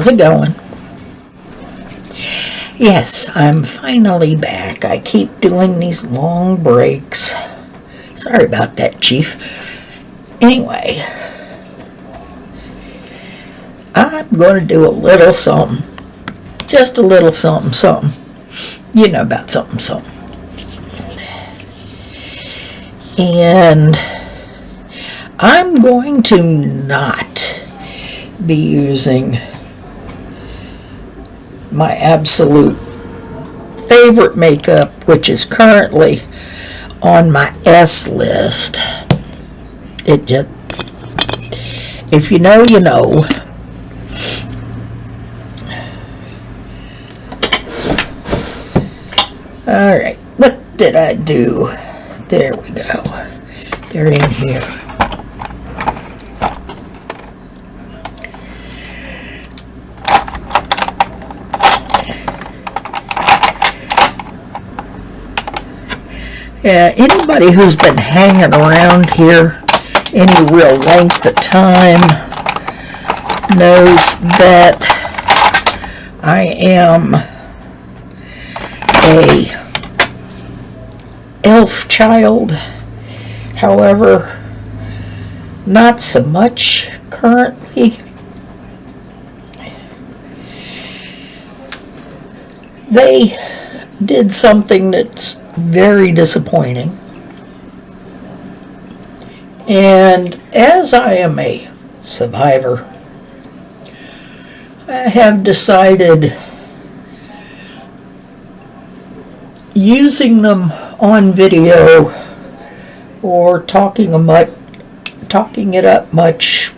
How's it going? Yes, I'm finally back. I keep doing these long breaks. Sorry about that, Chief. Anyway, I'm going to do a little something. Just a little something, something. You know about something, something. And I'm going to not be using my absolute favorite makeup, which is currently on my S list. It just, if you know, you know. All right, what did I do? There we go. They're in here. Yeah, anybody who's been hanging around here any real length of time knows that I am a elf child. However, not so much currently. They did something that's very disappointing. And as I am a survivor, I have decided using them on video or talking it up much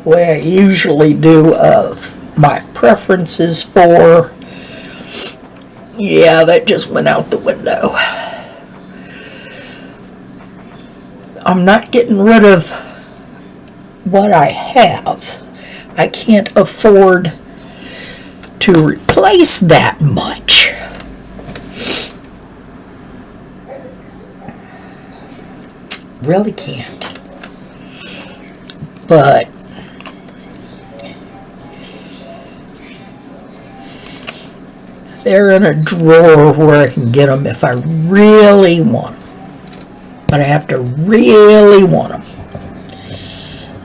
the way I usually do of my preferences for, yeah, that just went out the window. I'm not getting rid of what I have. I can't afford to replace that much. Really can't. But they're in a drawer where I can get them if I really want them. But I have to really want them.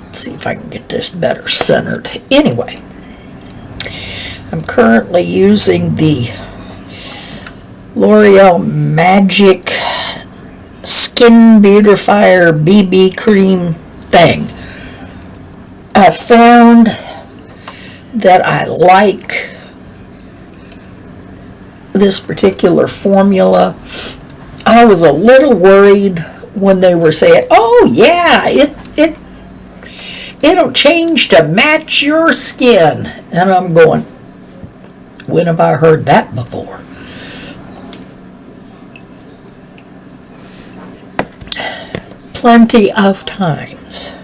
Let's see if I can get this better centered. Anyway, I'm currently using the L'Oreal Magic Skin Beautifier BB Cream thing. I found that I like this particular formula. I was a little worried when they were saying, "Oh yeah, it'll change to match your skin," and I'm going, when have I heard that before? Plenty of times.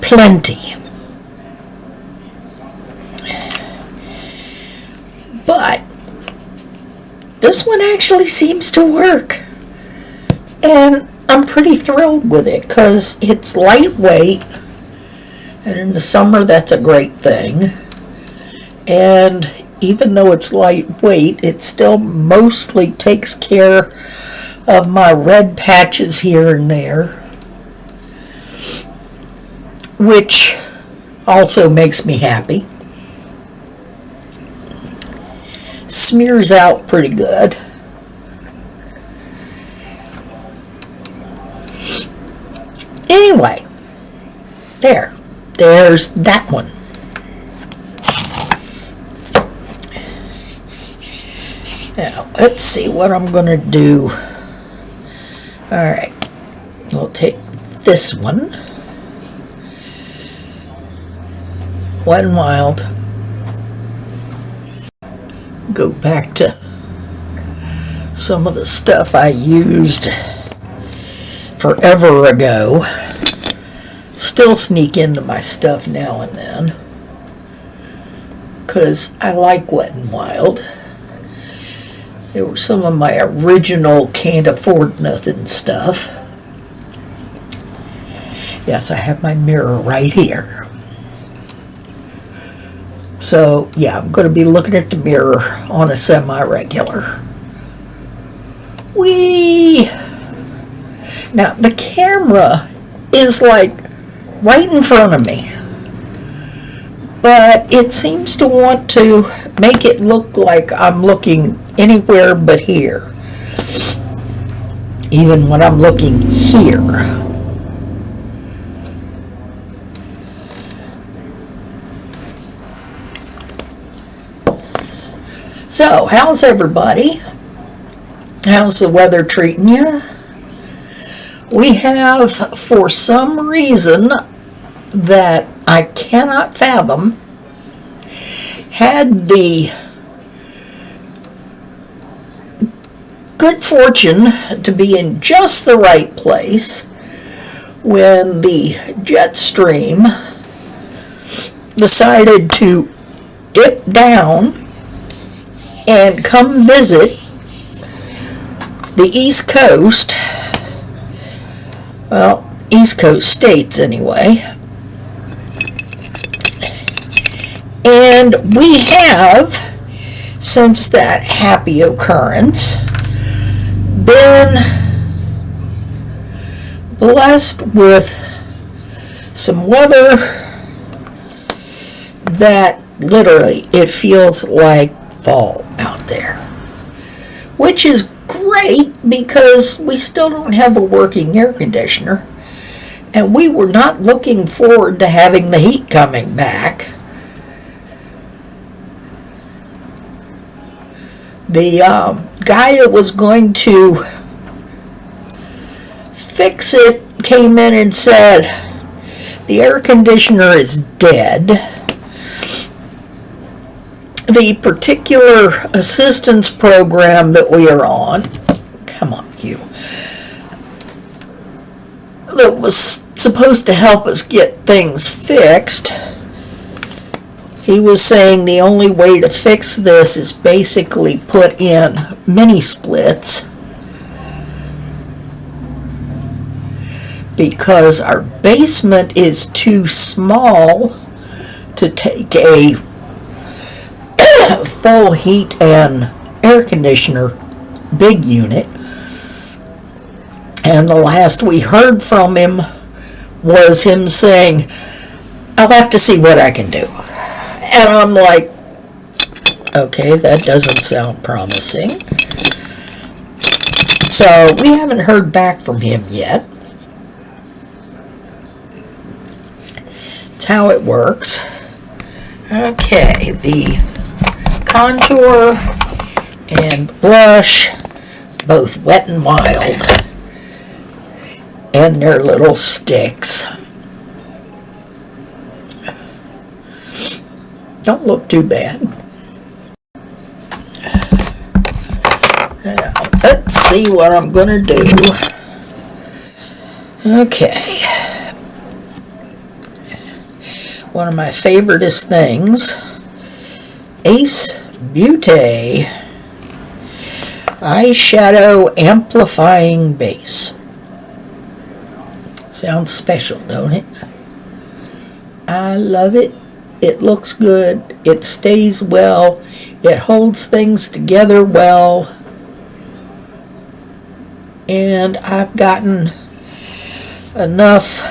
Plenty. But this one actually seems to work. And I'm pretty thrilled with it because it's lightweight. And in the summer, that's a great thing. And even though it's lightweight, it still mostly takes care of my red patches here and there, which also makes me happy. Smears out pretty good. Anyway, there's that one. Now, let's see what I'm going to do. Alright, we'll take this one. Wet n Wild. Go back to some of the stuff I used forever ago. Still sneak into my stuff now and then, because I like Wet n Wild. They were some of my original Can't Afford Nothing stuff. Yes, I have my mirror right here. So, yeah, I'm going to be looking at the mirror on a semi-regular. Whee! Now, the camera is like right in front of me, but it seems to want to make it look like I'm looking anywhere but here, even when I'm looking here. So, how's everybody? How's the weather treating you? We have, for some reason that I cannot fathom, had the good fortune to be in just the right place when the jet stream decided to dip down and come visit the East Coast, well, East Coast states anyway. And we have, since that happy occurrence, been blessed with some weather that literally it feels like fall out there, which is great because we still don't have a working air conditioner, and we were not looking forward to having the heat coming back. The guy that was going to fix it came in and said the air conditioner is dead. The particular assistance program that we are on, come on you, that was supposed to help us get things fixed, he was saying the only way to fix this is basically put in mini splits because our basement is too small to take a full heat and air conditioner big unit. And the last we heard from him was him saying, I'll have to see what I can do. And I'm like, okay, that doesn't sound promising. So we haven't heard back from him yet. That's how it works. Okay, the contour and blush, both Wet n Wild, and their little sticks. Don't look too bad. Now, let's see what I'm going to do. Okay. One of my favoriteest things, Ace Beauty Eyeshadow Amplifying Base. Sounds special, don't it? I love it. It looks good. It stays well. It holds things together well. And I've gotten enough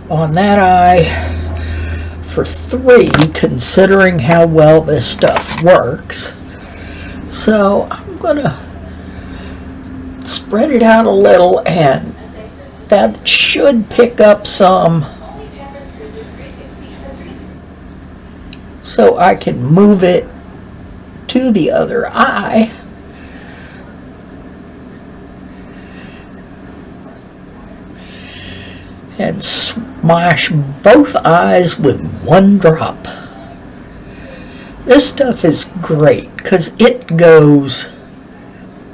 on that eye for 3, considering how well this stuff works. So I'm gonna spread it out a little, and that should pick up some, so I can move it to the other eye. And smash both eyes with 1 drop. This stuff is great because it goes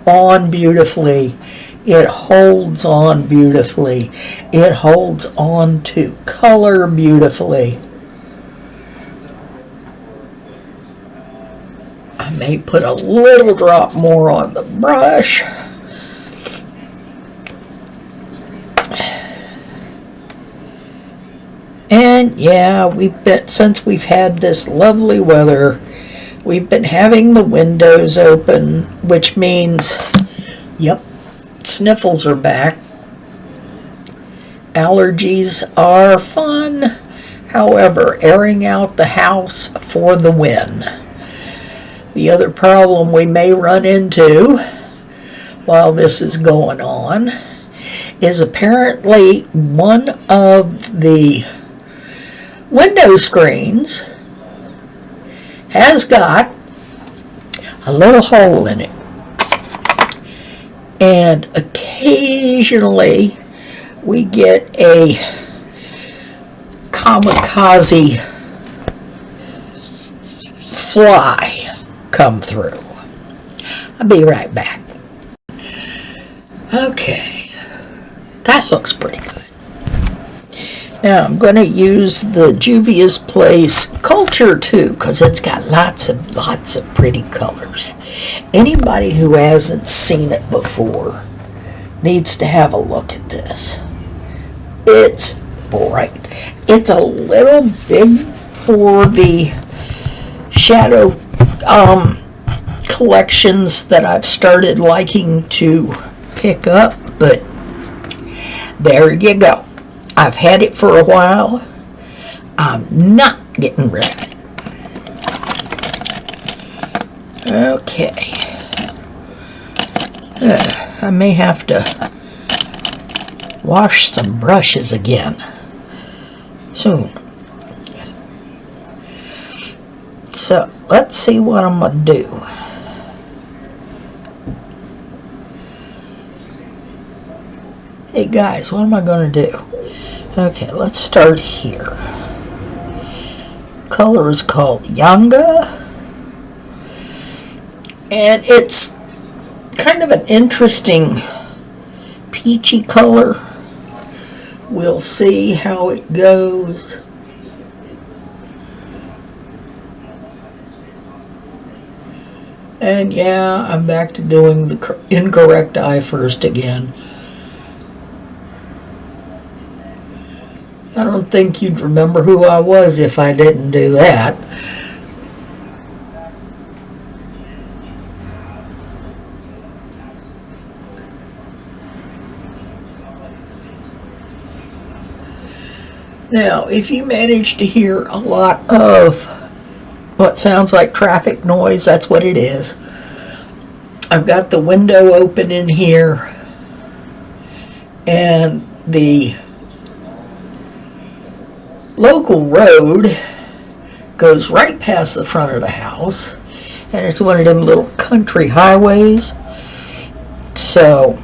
on beautifully. It holds on beautifully. It holds on to color beautifully. I may put a little drop more on the brush. And And yeah, since we've had this lovely weather, we've been having the windows open, which means, yep, sniffles are back. Allergies are fun. However, airing out the house for the win. The other problem we may run into while this is going on is apparently one of the window screens has got a little hole in it. And occasionally we get a kamikaze fly come through. I'll be right back. Okay, that looks pretty good. Now I'm going to use the Juvia's Place Culture 2 because it's got lots of pretty colors. Anybody who hasn't seen it before needs to have a look at this. It's bright. It's a little big for the shadow collections that I've started liking to pick up, but there you go. I've had it for a while. I'm not getting rid of it. Okay. I may have to wash some brushes again soon. So let's see what I'm going to do. Hey guys, what am I going to do? Okay, let's start here. Color is called Yanga. And it's kind of an interesting peachy color. We'll see how it goes. And yeah, I'm back to doing the incorrect eye first again. I don't think you'd remember who I was if I didn't do that. Now, if you manage to hear a lot of what sounds like traffic noise, that's what it is. I've got the window open in here, and the local road goes right past the front of the house, and it's one of them little country highways. So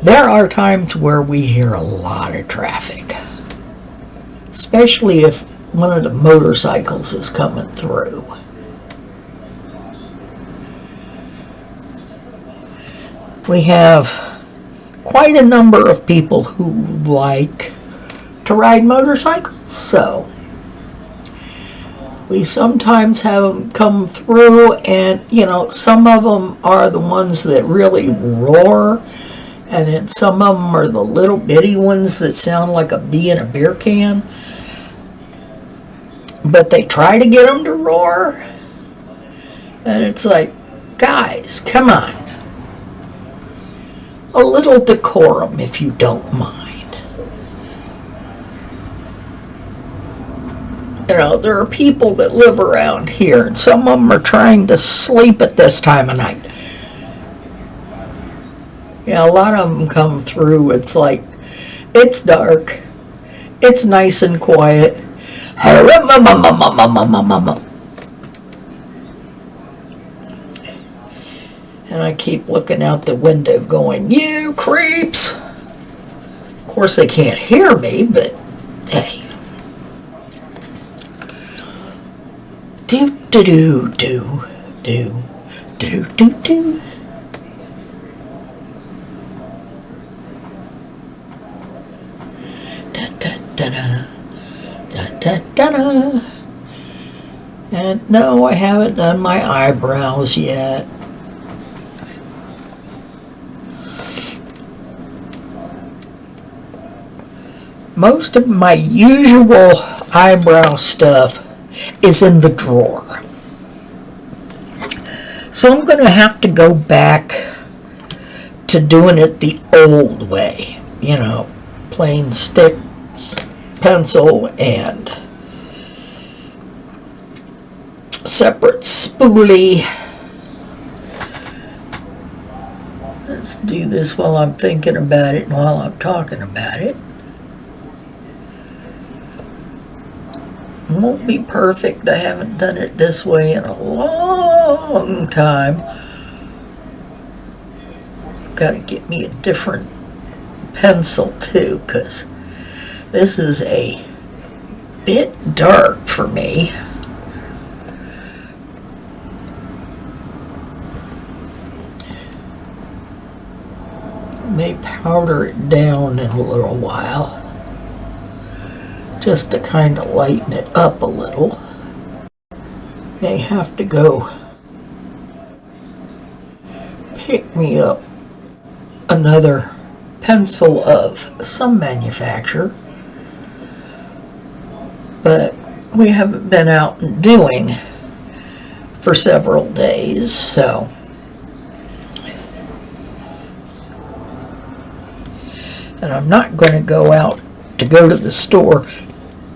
there are times where we hear a lot of traffic, especially if one of the motorcycles is coming through. We have quite a number of people who like to ride motorcycles, so we sometimes have them come through, and some of them are the ones that really roar, and then some of them are the little bitty ones that sound like a bee in a beer can, but they try to get them to roar, and it's like, guys, come on. A little decorum, if you don't mind. There are people that live around here, and some of them are trying to sleep at this time of night. Yeah, a lot of them come through. It's like, it's dark. It's nice and quiet. And I keep looking out the window going, you creeps! Of course they can't hear me, but hey. Do do do do do do do do. Da da da da da da da da. And no, I haven't done my eyebrows yet. Most of my usual eyebrow stuff is in the drawer. So I'm going to have to go back to doing it the old way. You know, plain stick, pencil, and separate spoolie. Let's do this while I'm thinking about it and while I'm talking about it. Won't be perfect. I haven't done it this way in a long time. Got to get me a different pencil too, because this is a bit dark for me. May powder it down in a little while, just to kind of lighten it up a little. May have to go pick me up another pencil of some manufacturer, but we haven't been out and doing for several days, so and I'm not going to go out to go to the store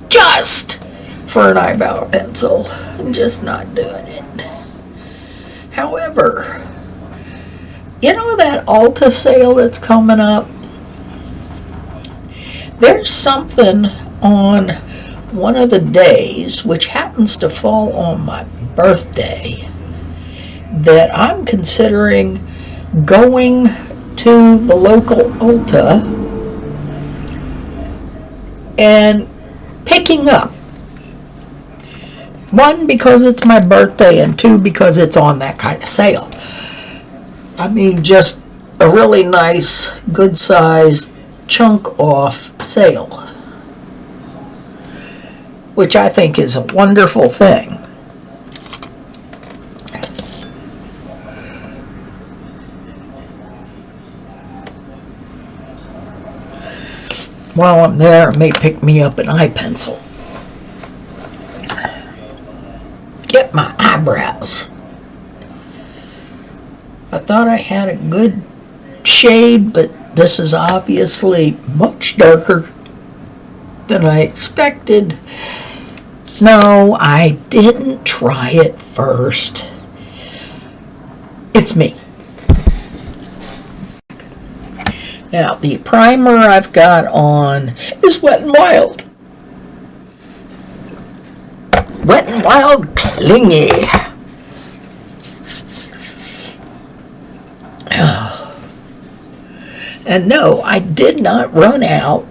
just for an eyebrow pencil. I'm just not doing it. However, you know that Ulta sale that's coming up? There's something on one of the days, which happens to fall on my birthday, that I'm considering going to the local Ulta and picking up. One, because it's my birthday, and two, because it's on that kind of sale. I mean, just a really nice, good sized chunk off sale, which I think is a wonderful thing. While I'm there, it may pick me up an eye pencil. Get my eyebrows. I thought I had a good shade, but this is obviously much darker than I expected. No, I didn't try it first. It's me. Now, the primer I've got on is Wet n Wild. Wet n Wild Clingy. And no, I did not run out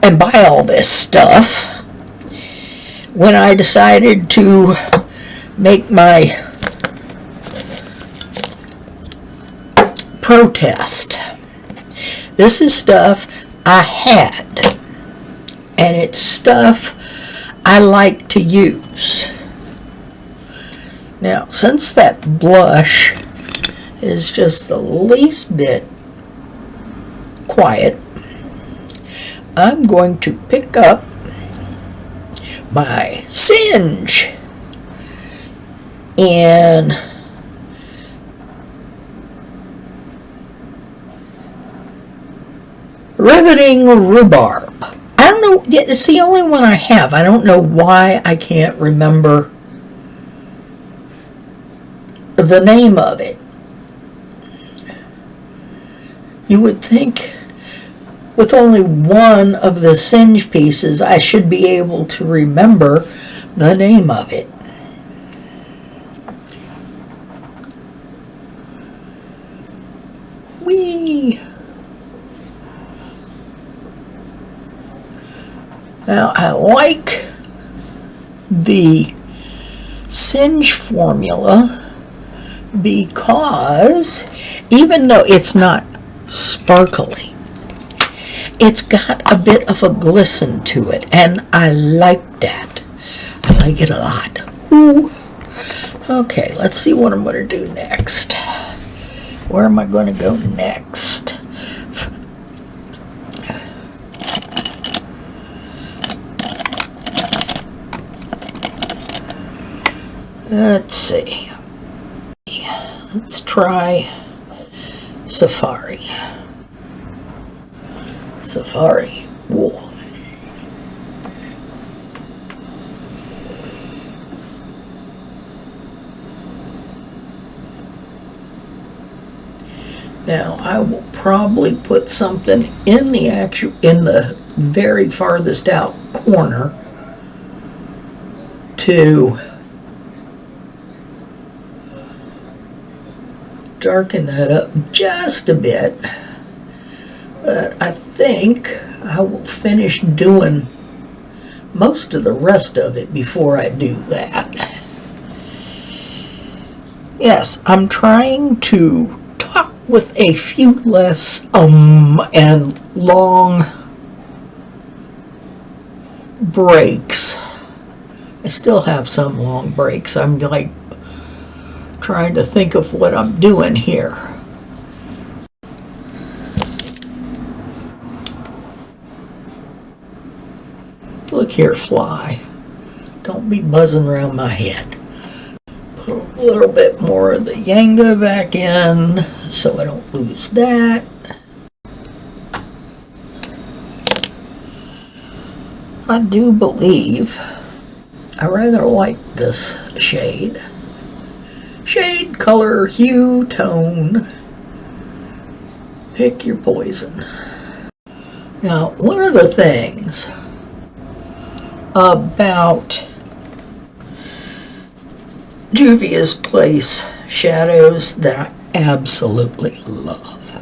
and buy all this stuff when I decided to make my protest. This is stuff I had, and it's stuff I like to use. Now, since that blush is just the least bit quiet, I'm going to pick up my Singe in Riveting Rhubarb. I don't know, it's the only one I have. I don't know why I can't remember the name of it. You would think with only one of the Singe pieces I should be able to remember the name of it. Whee! Now, I like the Singe formula because even though it's not sparkly, it's got a bit of a glisten to it, and I like that. I like it a lot. Ooh. Okay, let's see what I'm going to do next. Where am I going to go next? Let's see. Let's try Safari. Safari wool. Now I will probably put something in the very farthest out corner to darken that up just a bit, but I think I will finish doing most of the rest of it before I do that. Yes, I'm trying to talk with a few less and long breaks. I still have some long breaks. I'm like trying to think of what I'm doing here. Look here, fly. Don't be buzzing around my head. Put a little bit more of the Yanga back in so I don't lose that. I do believe I rather like this shade. Shade, color, hue, tone. Pick your poison. Now, one of the things about Juvia's Place shadows that I absolutely love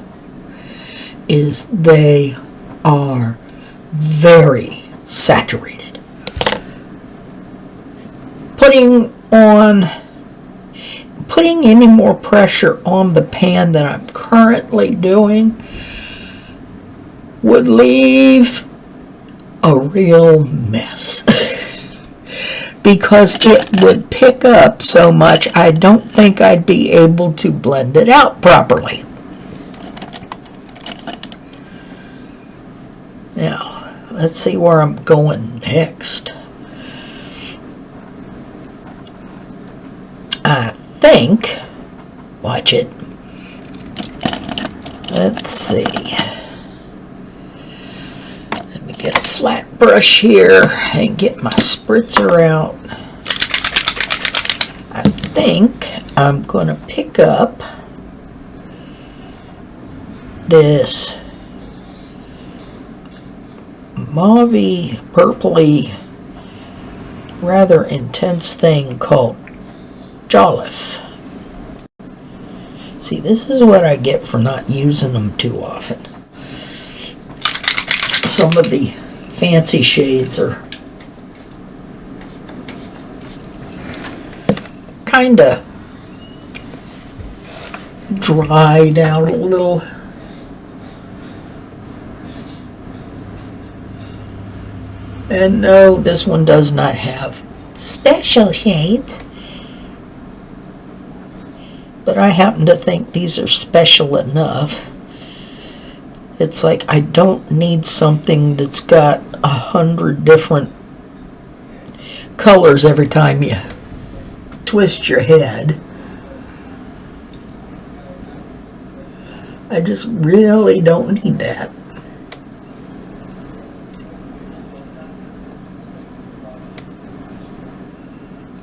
is they are very saturated. Putting any more pressure on the pan than I'm currently doing would leave a real mess because it would pick up so much I don't think I'd be able to blend it out properly. Now, let's see where I'm going next. I think, watch it. Let's see. Let me get a flat brush here and get my spritzer out. I think I'm going to pick up this mauvey, purpley, rather intense thing called Jolliffe. See, this is what I get for not using them too often. Some of the fancy shades are kind of dried out a little. And no, this one does not have special shades. But I happen to think these are special enough. It's like I don't need something that's got 100 different colors every time you twist your head. I just really don't need that.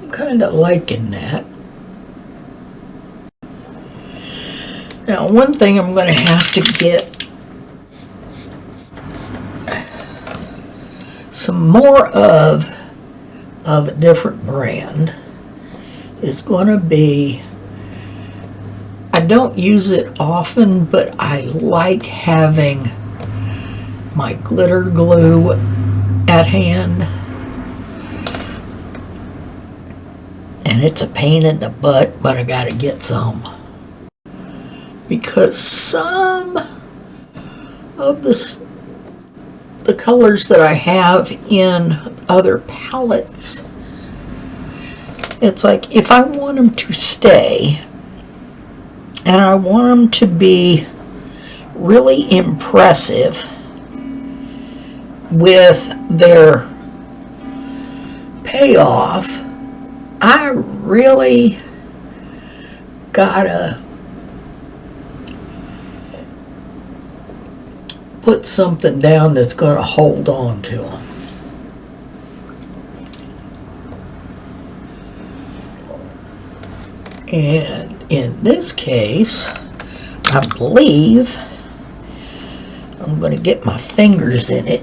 I'm kind of liking that. Now, one thing I'm going to have to get some more of a different brand is going to be, I don't use it often, but I like having my glitter glue at hand. And it's a pain in the butt, but I got to get some. Because some of the colors that I have in other palettes, it's like if I want them to stay and I want them to be really impressive with their payoff, I really gotta put something down that's gonna hold on to them. And in this case, I believe I'm going to get my fingers in it.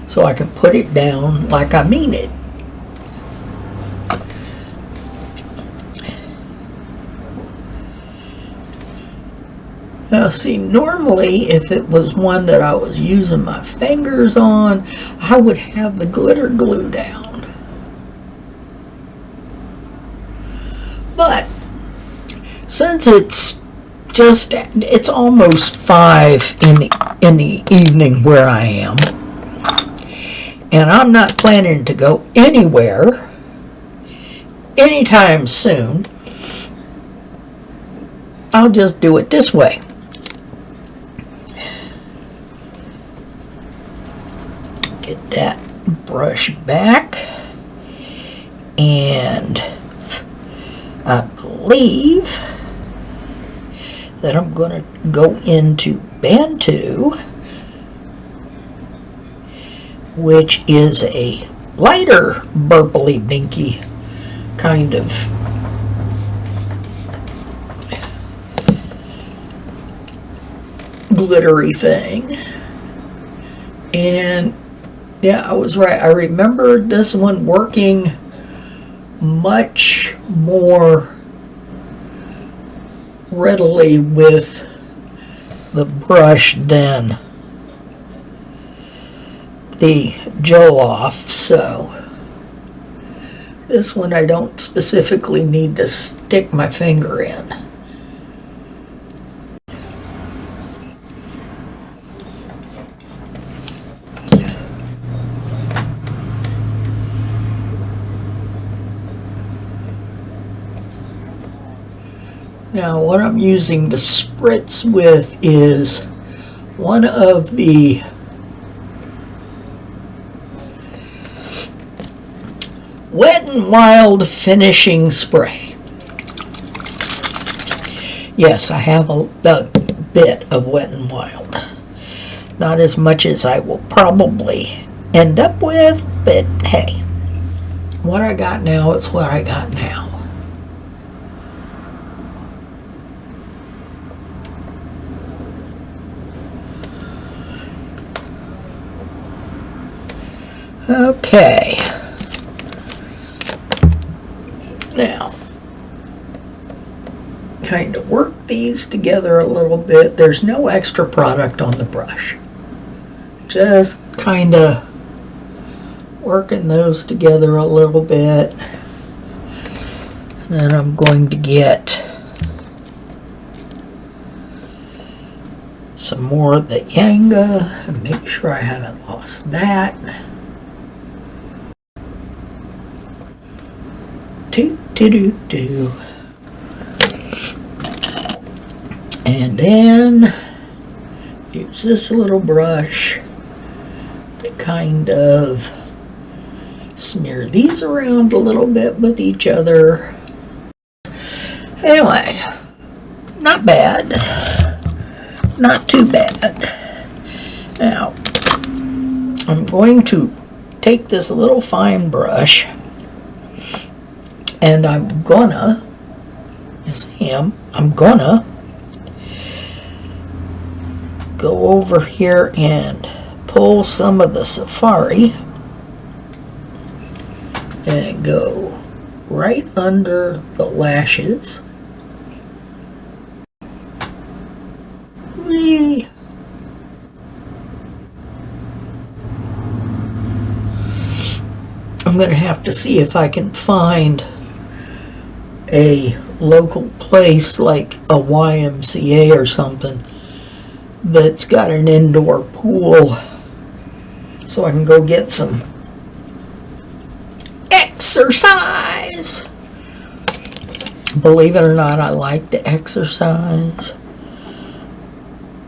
So I can put it down like I mean it. Now see, normally if it was one that I was using my fingers on, I would have the glitter glue down. But since it's almost 5 in the evening where I am, and I'm not planning to go anywhere anytime soon, I'll just do it this way. Get that brush back, and I believe that I'm going to go into Bantu, which is a lighter purpley binky kind of glittery thing. And yeah, I was right. I remembered this one working much more readily with the brush than the gel off, so this one I don't specifically need to stick my finger in. Now what I'm using to spritz with is one of the Wet n Wild finishing spray. Yes, I have a bit of Wet n Wild. Not as much as I will probably end up with, but hey, what I got now is what I got now. Okay. Now, kind of work these together a little bit. There's no extra product on the brush. Just kind of working those together a little bit. Then I'm going to get some more of the Yanga and make sure I haven't lost that. Do. And then use this little brush to kind of smear these around a little bit with each other. Anyway, not bad. Not too bad. Now, I'm going to take this little fine brush, and I'm gonna go over here and pull some of the safari and go right under the lashes. Whee! I'm gonna have to see if I can find a local place like a YMCA or something that's got an indoor pool so I can go get some exercise. Believe it or not, I like to exercise.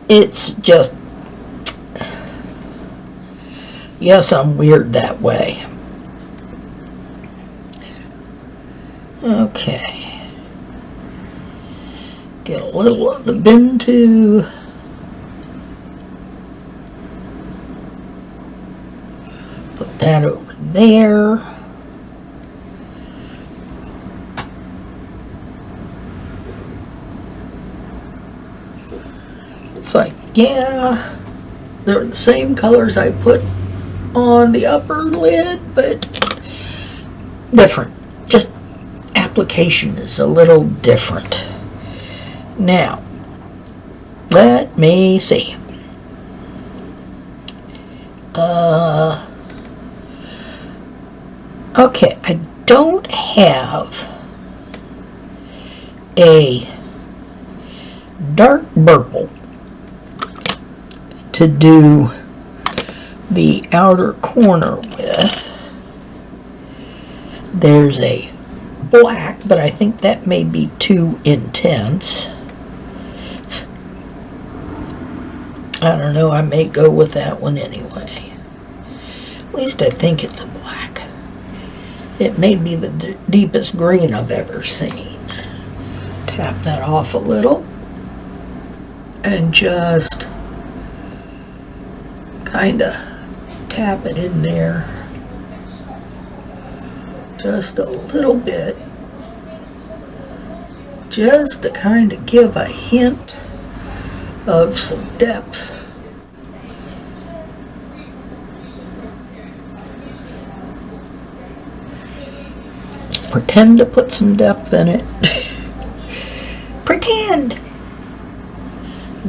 It's just, yes, I'm weird that way. Okay. Get a little of the Bintu. Put that over there. It's like, yeah, they're the same colors I put on the upper lid, but different. Just application is a little different. Now, let me see. Okay, I don't have a dark purple to do the outer corner with. There's a black, but I think that may be too intense. I don't know, I may go with that one anyway. At least I think it's a black. It may be the deepest green I've ever seen. Tap that off a little and just kind of tap it in there just a little bit, just to kind of give a hint of some depth. Pretend to put some depth in it. Pretend.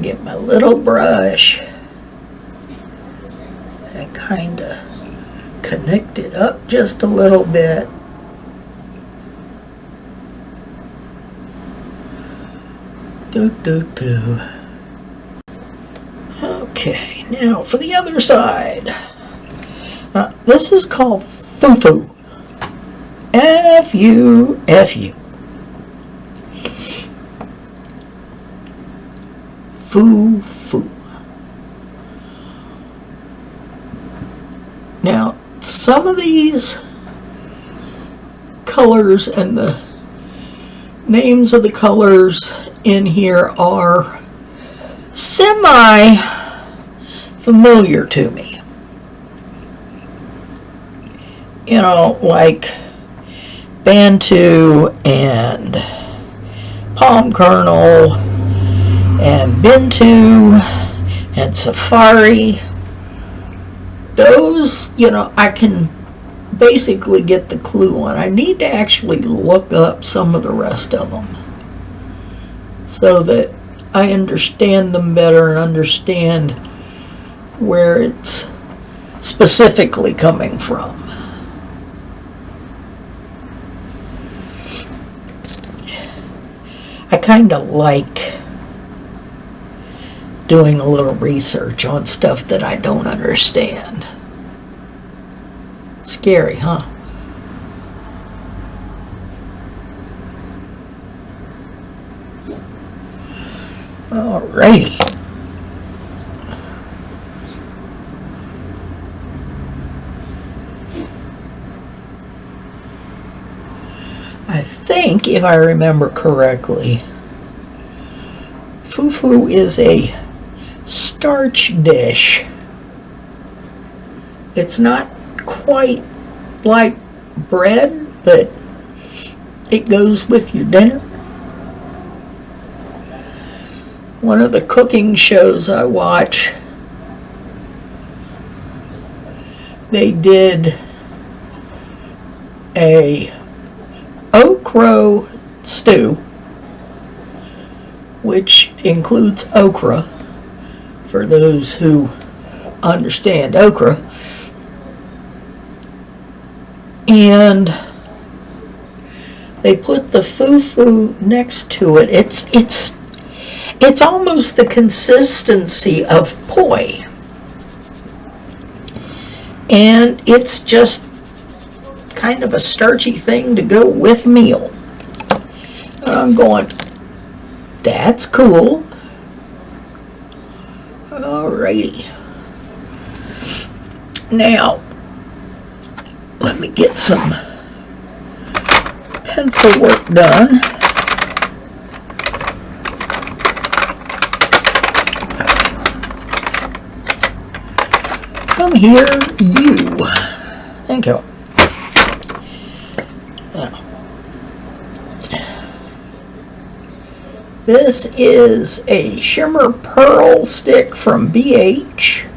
Get my little brush and kind of connect it up just a little bit. Do. Okay, now for the other side. This is called Foo-Foo. F-U-F-U. Foo-Foo. Now, some of these colors and the names of the colors in here are semi-familiar to me. You know, like Bantu and Palm Kernel and Bintu and Safari. Those, you know, I can basically get the clue on. I need to actually look up some of the rest of them so that I understand them better and understand where it's specifically coming from. I kind of like doing a little research on stuff that I don't understand. Scary, huh? Alrighty. I think, if I remember correctly, Foo-Foo is a starch dish. It's not quite like bread, but it goes with your dinner. One of the cooking shows I watch, they did a okra stew, which includes okra, for those who understand okra. And they put the Foo-Foo next to it. It's almost the consistency of poi. And it's just kind of a starchy thing to go with meal. I'm going, that's cool. Alrighty. Now, let me get some pencil work done. Come here, you. Thank you. Now, this is a shimmer pearl stick from BH.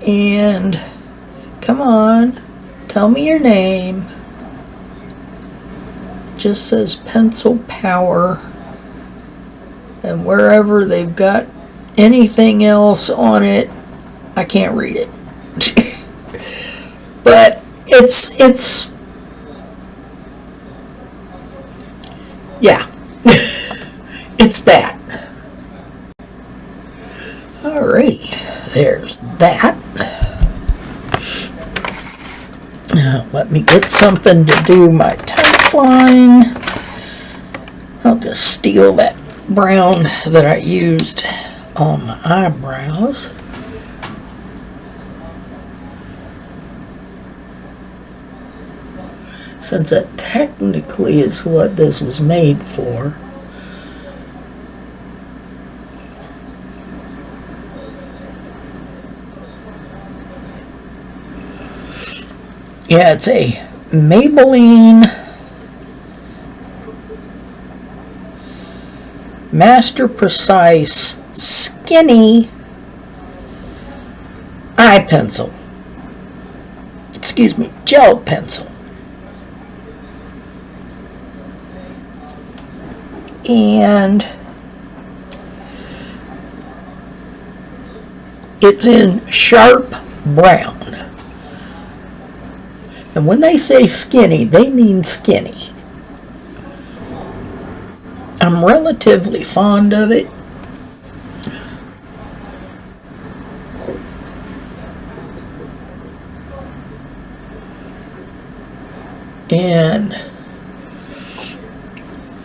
And come on, tell me your name. Just says pencil power. And wherever they've got anything else on it, I can't read it. But it's yeah. It's that. Alrighty, there's that. Now, let me get something to do my type line. I'll just steal that brown that I used on my eyebrows. Since that technically is what this was made for. Yeah, it's a Maybelline Master Precise Skinny Eye Pencil. Excuse me, gel pencil. And it's in sharp brown. And when they say skinny, they mean skinny. I'm relatively fond of it. And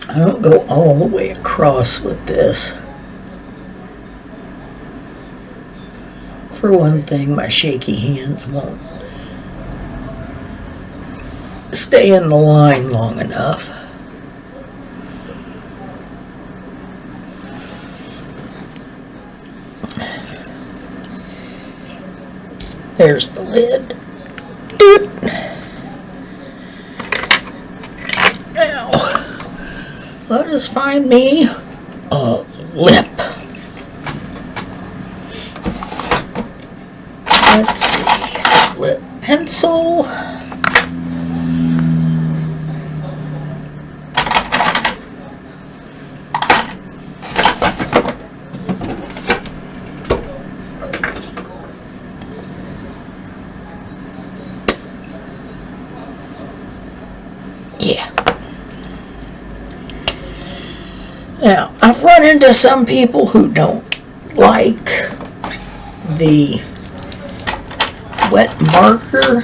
I don't go all the way across with this. For one thing, my shaky hands won't stay in the line long enough. There's the lid. Doot. Now, let us find me a lip. Let's see, lip pencil. Yeah. Now, I've run into some people who don't like the wet marker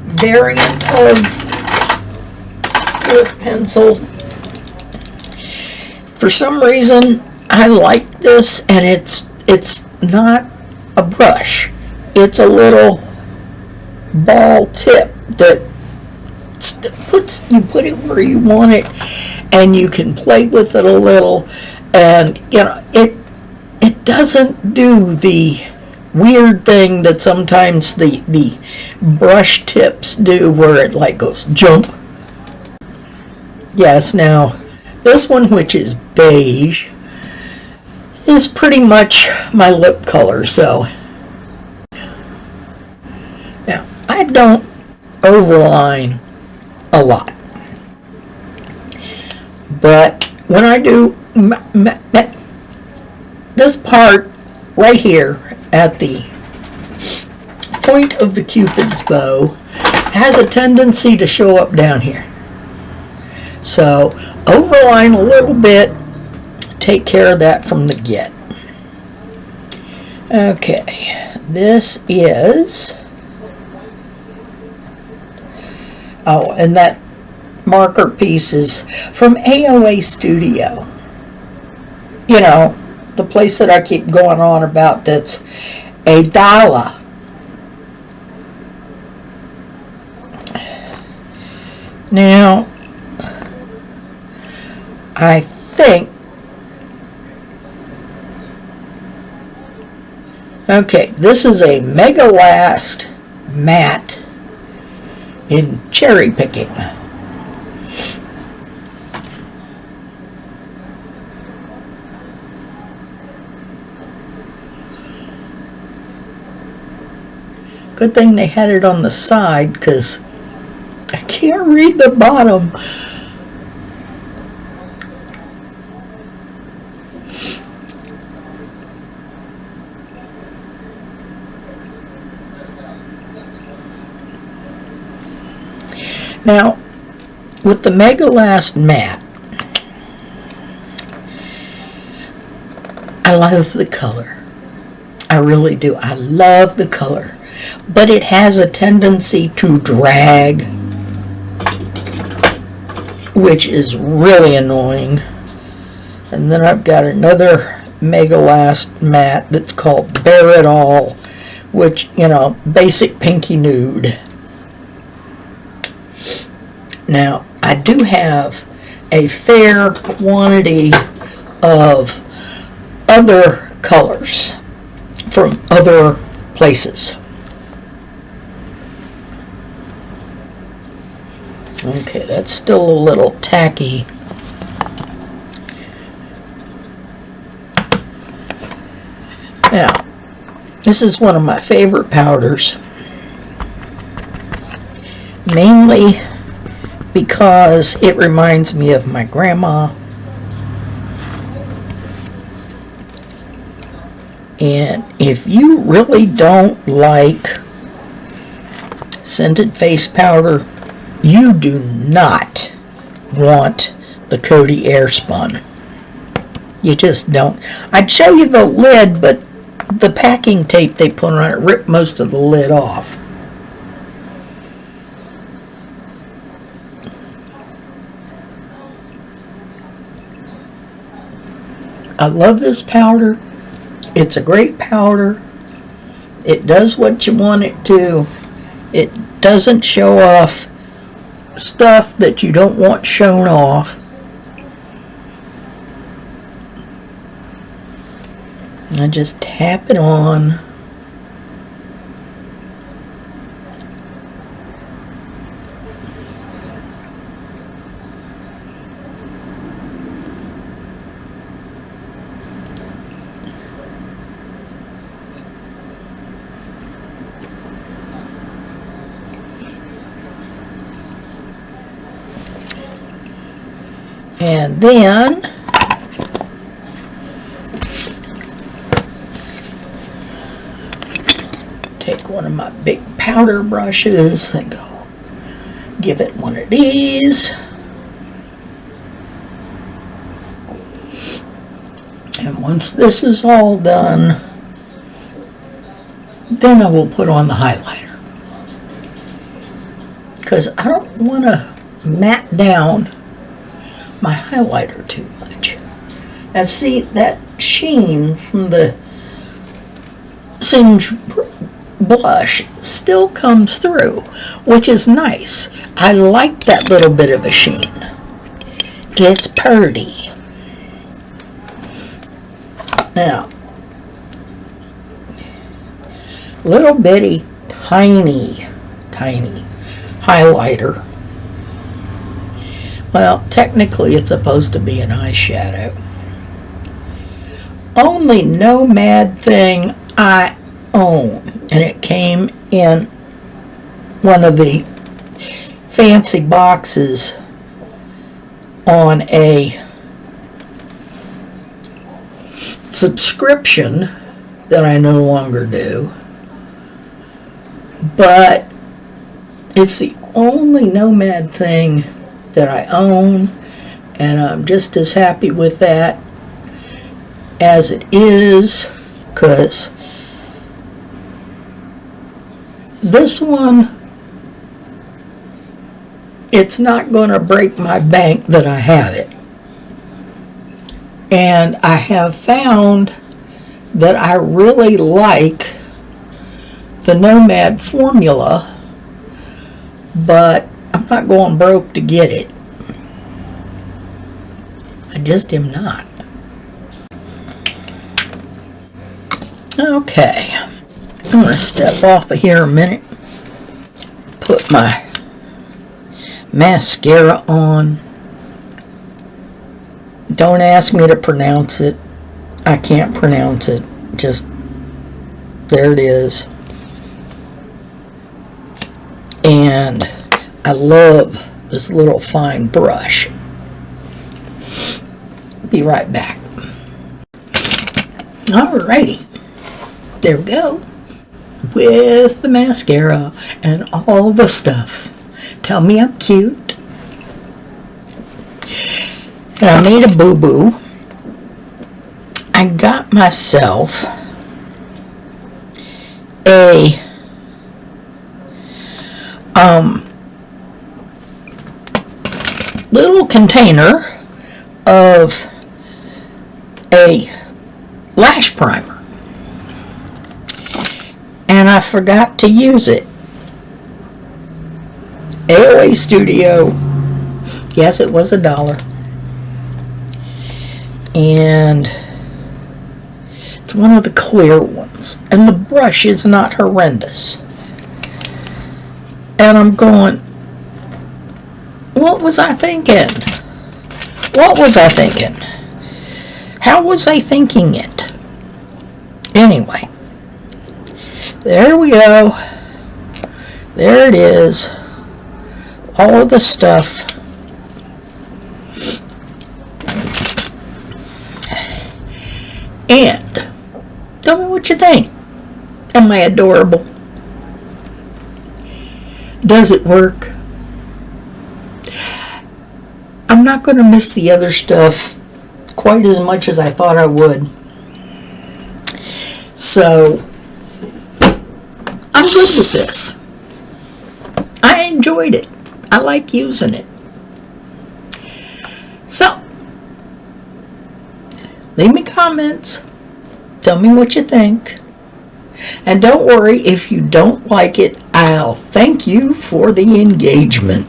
variant of lip pencil. For some reason, I like this, and it's not a brush. It's a little ball tip that you put it where you want it, and you can play with it a little, and you know it doesn't do the weird thing that sometimes the brush tips do, where it like goes jump. Yes, now this one, which is beige, is pretty much my lip color, so now I don't overline a lot, but when I do this part right here at the point of the Cupid's bow has a tendency to show up down here, so overline a little bit, take care of that from the get. Okay, this is Oh, and that marker piece is from AOA Studio. You know, the place that I keep going on about that's $1. Now, I think, okay, this is a Mega Last matte in cherry picking. Good thing they had it on the side, because I can't read the bottom. Now, with the Mega Last matte, I love the color. I really do. I love the color. But it has a tendency to drag, which is really annoying. And then I've got another Mega Last matte that's called Bare It All, which, you know, basic pinky nude. Now, I do have a fair quantity of other colors from other places. Okay, that's still a little tacky. Now, this is one of my favorite powders, mainly because it reminds me of my grandma. And if you really don't like scented face powder, you do not want the Coty Airspun. You just don't. I'd show you the lid, but the packing tape they put on it ripped most of the lid off. I love this powder. It's a great powder. It does what you want it to. It doesn't show off stuff that you don't want shown off. I just tap it on. And then take one of my big powder brushes and go give it one of these. And once this is all done, then I will put on the highlighter, because I don't want to matte down my highlighter too much. And see, that sheen from the Singe blush still comes through, which is nice. I like that little bit of a sheen. It's pretty. Now, little bitty, tiny highlighter. Well, technically it's supposed to be an eyeshadow. Only Nomad thing I own, and it came in one of the fancy boxes on a subscription that I no longer do. But it's the only Nomad thing that I own, and I'm just as happy with that as it is, because this one it's not going to break my bank that I have it. And I have found that I really like the Nomad formula, but I'm not going broke to get it. I just am not. Okay, I'm going to step off of here a minute, put my mascara on. Don't ask me to pronounce it. I can't pronounce it. Just, there it is. And I love this little fine brush. Be right back. Alrighty. There we go. With the mascara and all the stuff. Tell me I'm cute. And I made a boo-boo. I got myself a little container of a lash primer. And I forgot to use it. AOA Studio. Yes, it was $1. And it's one of the clear ones. And the brush is not horrendous. And I'm going, what was I thinking? What was I thinking? How was I thinking it? Anyway. There we go. There it is. All of the stuff. And tell me what you think. Am I adorable? Does it work? I'm not going to miss the other stuff quite as much as I thought I would. So, I'm good with this. I enjoyed it. I like using it. So, leave me comments. Tell me what you think. And don't worry, if you don't like it, I'll thank you for the engagement.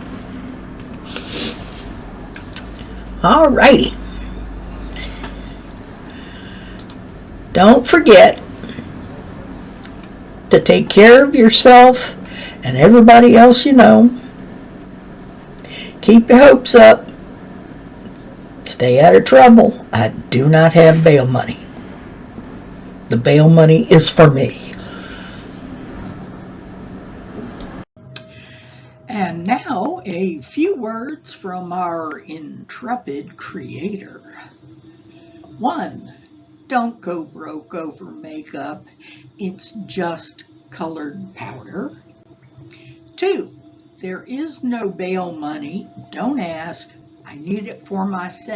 Alrighty. Don't forget to take care of yourself and everybody else you know. Keep your hopes up. Stay out of trouble. I do not have bail money. The bail money is for me. And now a few words from our intrepid creator. 1. Don't go broke over makeup. It's just colored powder. 2. There is no bail money. Don't ask. I need it for myself.